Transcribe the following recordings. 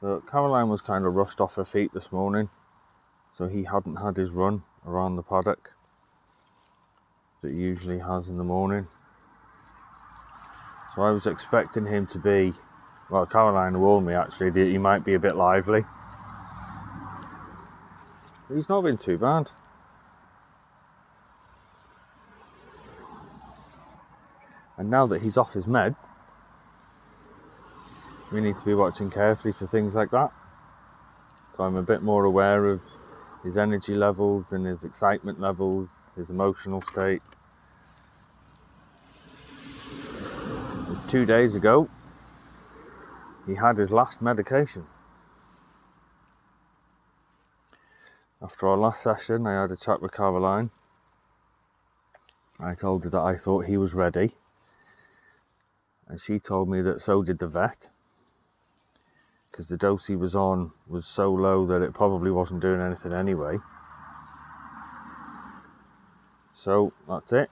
So Caroline was kind of rushed off her feet this morning, so he hadn't had his run around the paddock that he usually has in the morning. So I was expecting him to be, well, Caroline warned me actually that he might be a bit lively. But he's not been too bad. And now that he's off his meds, we need to be watching carefully for things like that. So I'm a bit more aware of his energy levels and his excitement levels, his emotional state. Just 2 days ago, he had his last medication. After our last session, I had a chat with Caroline. I told her that I thought he was ready. And she told me that so did the vet, because the dose he was on was so low that it probably wasn't doing anything anyway. So that's it.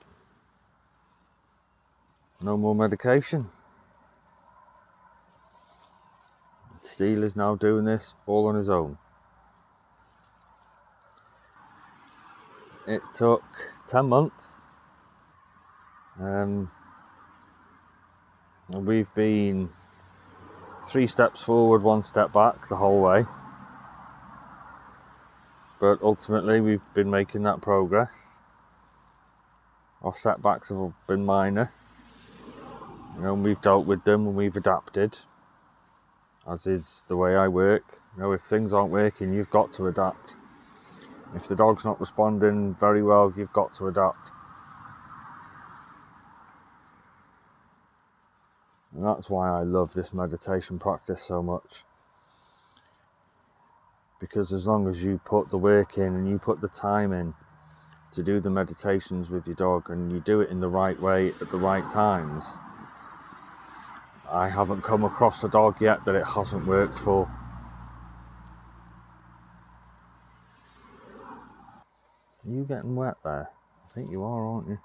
No more medication. Steele is now doing this all on his own. It took 10 months. And we've been 3 steps forward, 1 step back the whole way. But ultimately we've been making that progress. Our setbacks have been minor. And we've dealt with them and we've adapted, as is the way I work. If things aren't working, you've got to adapt. If the dog's not responding very well, you've got to adapt. And that's why I love this meditation practice so much. Because as long as you put the work in and you put the time in to do the meditations with your dog, and you do it in the right way at the right times, I haven't come across a dog yet that it hasn't worked for. Are you getting wet there? I think you are, aren't you?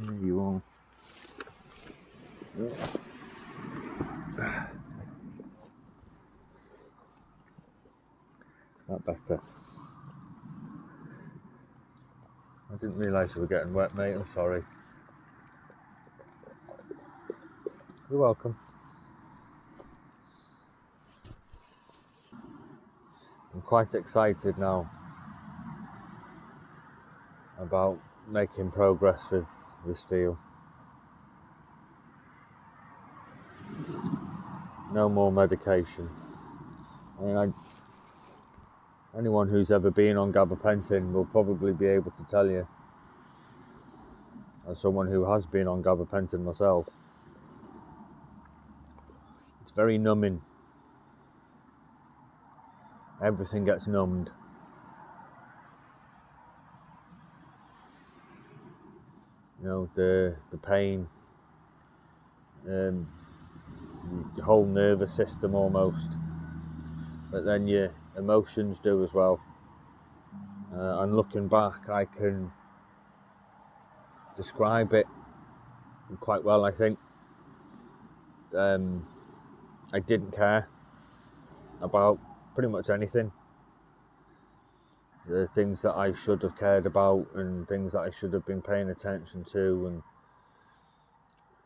Yeah, you are. That better. I didn't realise you were getting wet, mate. I'm sorry. You're welcome. I'm quite excited now about making progress with Steele. No more medication. Anyone who's ever been on gabapentin will probably be able to tell you, as someone who has been on gabapentin myself, it's very numbing. Everything gets numbed. The pain, your whole nervous system almost, but then your emotions do as well. And looking back, I can describe it quite well, I think. I didn't care about pretty much anything. The things that I should have cared about and things that I should have been paying attention to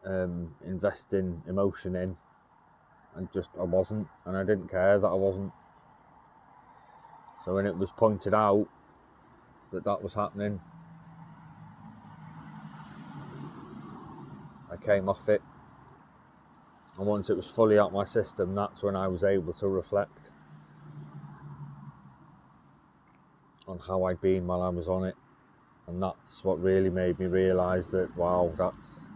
and investing emotion in, I wasn't, and I didn't care that I wasn't. So when it was pointed out that was happening, I came off it. And once it was fully out my system, that's when I was able to reflect on how I'd been while I was on it. And that's what really made me realise that, wow, that's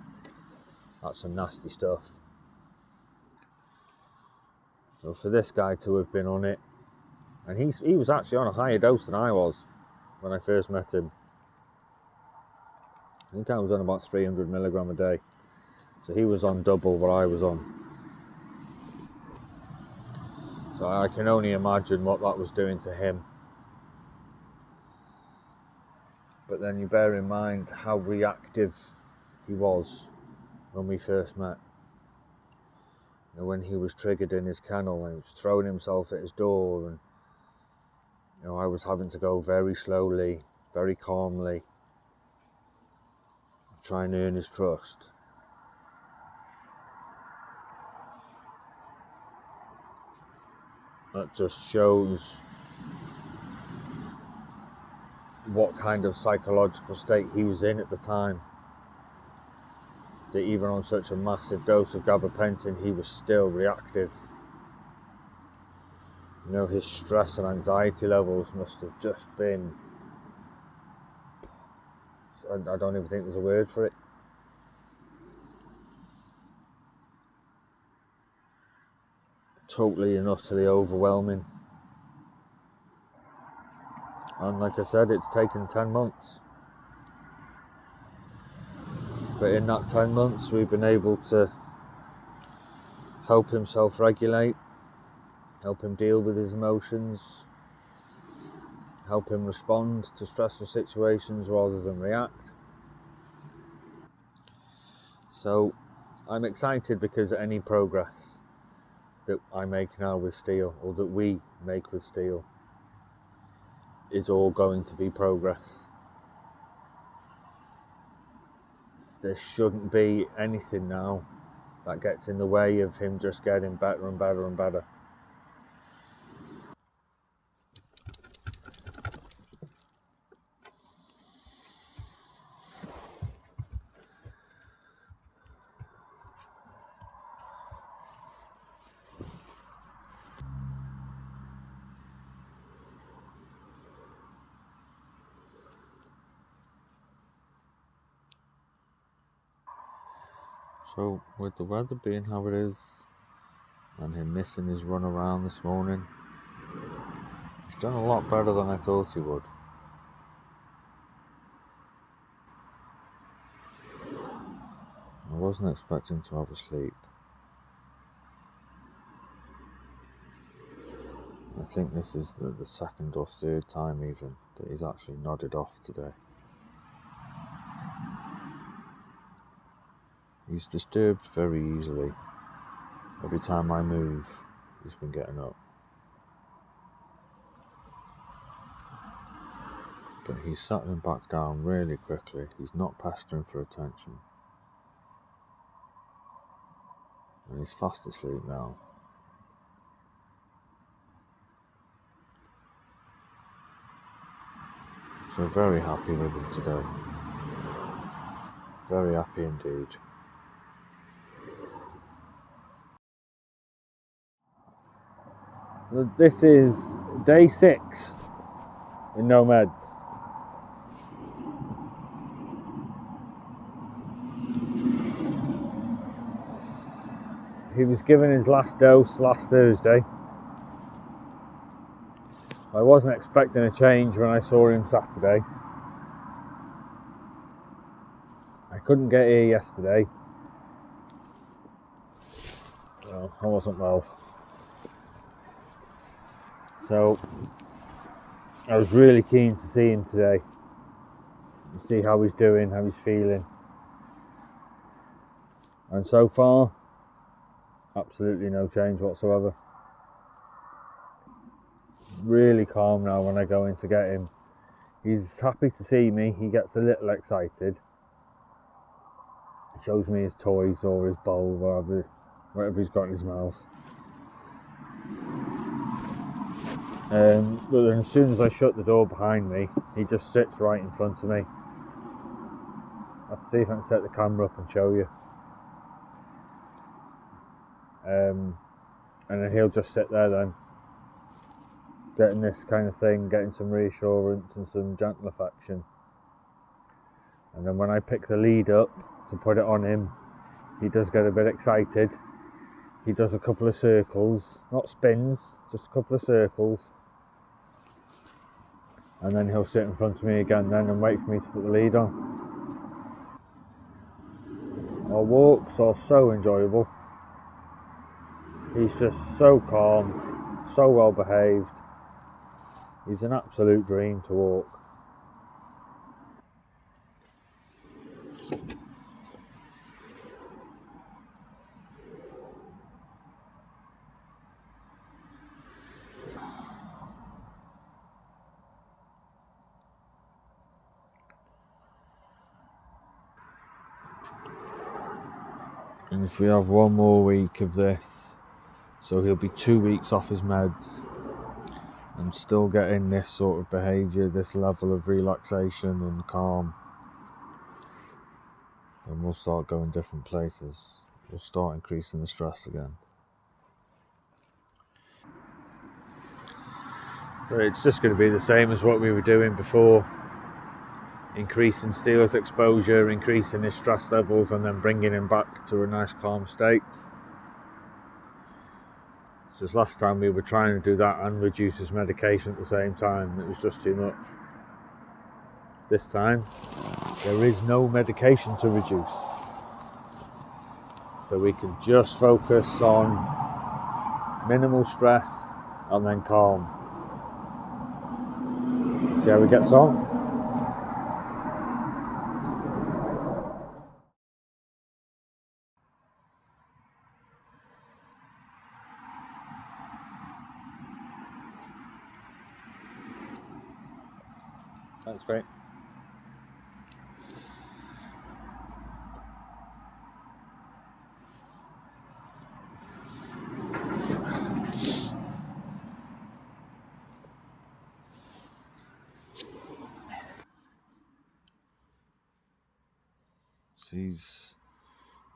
some nasty stuff. So for this guy to have been on it, and he was actually on a higher dose than I was when I first met him. I think I was on about 300 milligram a day. So he was on double what I was on. So I can only imagine what that was doing to him. But then you bear in mind how reactive he was when we first met. when he was triggered in his kennel and he was throwing himself at his door, and I was having to go very slowly, very calmly, try and earn his trust. That just shows what kind of psychological state he was in at the time. That even on such a massive dose of gabapentin, he was still reactive. His stress and anxiety levels must have just been, I don't even think there's a word for it. Totally and utterly overwhelming. And like I said, it's taken 10 months. But in that 10 months, we've been able to help him self-regulate, help him deal with his emotions, help him respond to stressful situations rather than react. So I'm excited because any progress that I make now with Steele, or that we make with Steele, is all going to be progress. There shouldn't be anything now that gets in the way of him just getting better and better and better. So with the weather being how it is, and him missing his run around this morning, he's done a lot better than I thought he would. I wasn't expecting to have a sleep. I think this is the second or third time even that he's actually nodded off today. He's disturbed very easily. Every time I move, he's been getting up. But he's settling back down really quickly. He's not pestering for attention. And he's fast asleep now. So very happy with him today. Very happy indeed. This is day 6 in no meds. He was given his last dose last Thursday. I wasn't expecting a change when I saw him Saturday. I couldn't get here yesterday. Well, I wasn't well. So I was really keen to see him today. See how he's doing, how he's feeling. And so far, absolutely no change whatsoever. Really calm now when I go in to get him. He's happy to see me. He gets a little excited. He shows me his toys or his bowl, whatever he's got in his mouth. But then as soon as I shut the door behind me, he just sits right in front of me. I have to see if I can set the camera up and show you. And then he'll just sit there then, getting this kind of thing, getting some reassurance and some gentle affection. And then when I pick the lead up to put it on him, he does get a bit excited. He does a couple of circles, not spins, just a couple of circles. And then he'll sit in front of me again then and wait for me to put the lead on. Our walks are so enjoyable. He's just so calm, so well behaved. He's an absolute dream to walk. And if we have one more week of this, so he'll be 2 weeks off his meds and still getting this sort of behaviour, this level of relaxation and calm, then we'll start going different places. We'll start increasing the stress again. So it's just going to be the same as what we were doing before. Increasing Steele's exposure, increasing his stress levels, and then bringing him back to a nice calm state. Just last time we were trying to do that and reduce his medication at the same time. It was just too much. This time, there is no medication to reduce. So we can just focus on minimal stress and then calm. See how he gets on. Thanks, mate.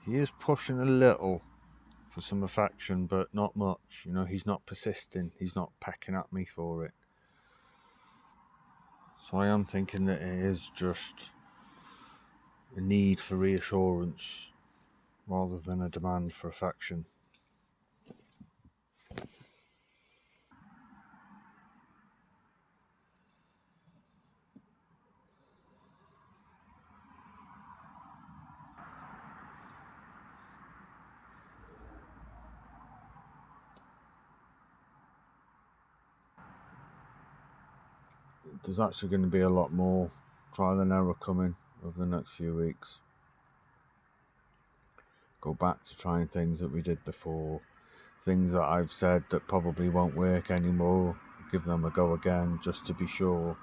He is pushing a little for some affection, but not much. You know, he's not persisting. He's not pecking at me for it. So I am thinking that it is just a need for reassurance rather than a demand for affection. There's actually going to be a lot more trial and error coming over the next few weeks. Go back to trying things that we did before, things that I've said that probably won't work anymore, give them a go again just to be sure.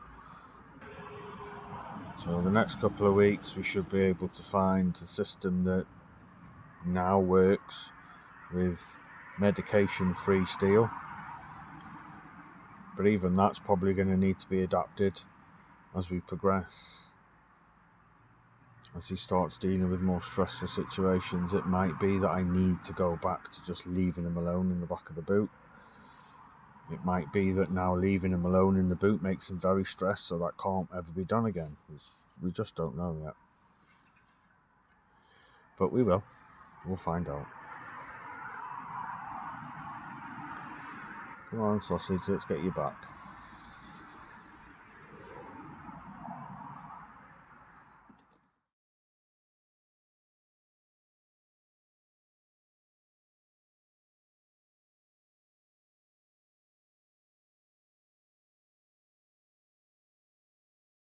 So the next couple of weeks we should be able to find a system that now works with medication-free Steele. But even that's probably going to need to be adapted as we progress. As he starts dealing with more stressful situations, it might be that I need to go back to just leaving him alone in the back of the boot. It might be that now leaving him alone in the boot makes him very stressed, so that can't ever be done again. We just don't know yet. But we will. We'll find out. Come on, sausage, let's get you back.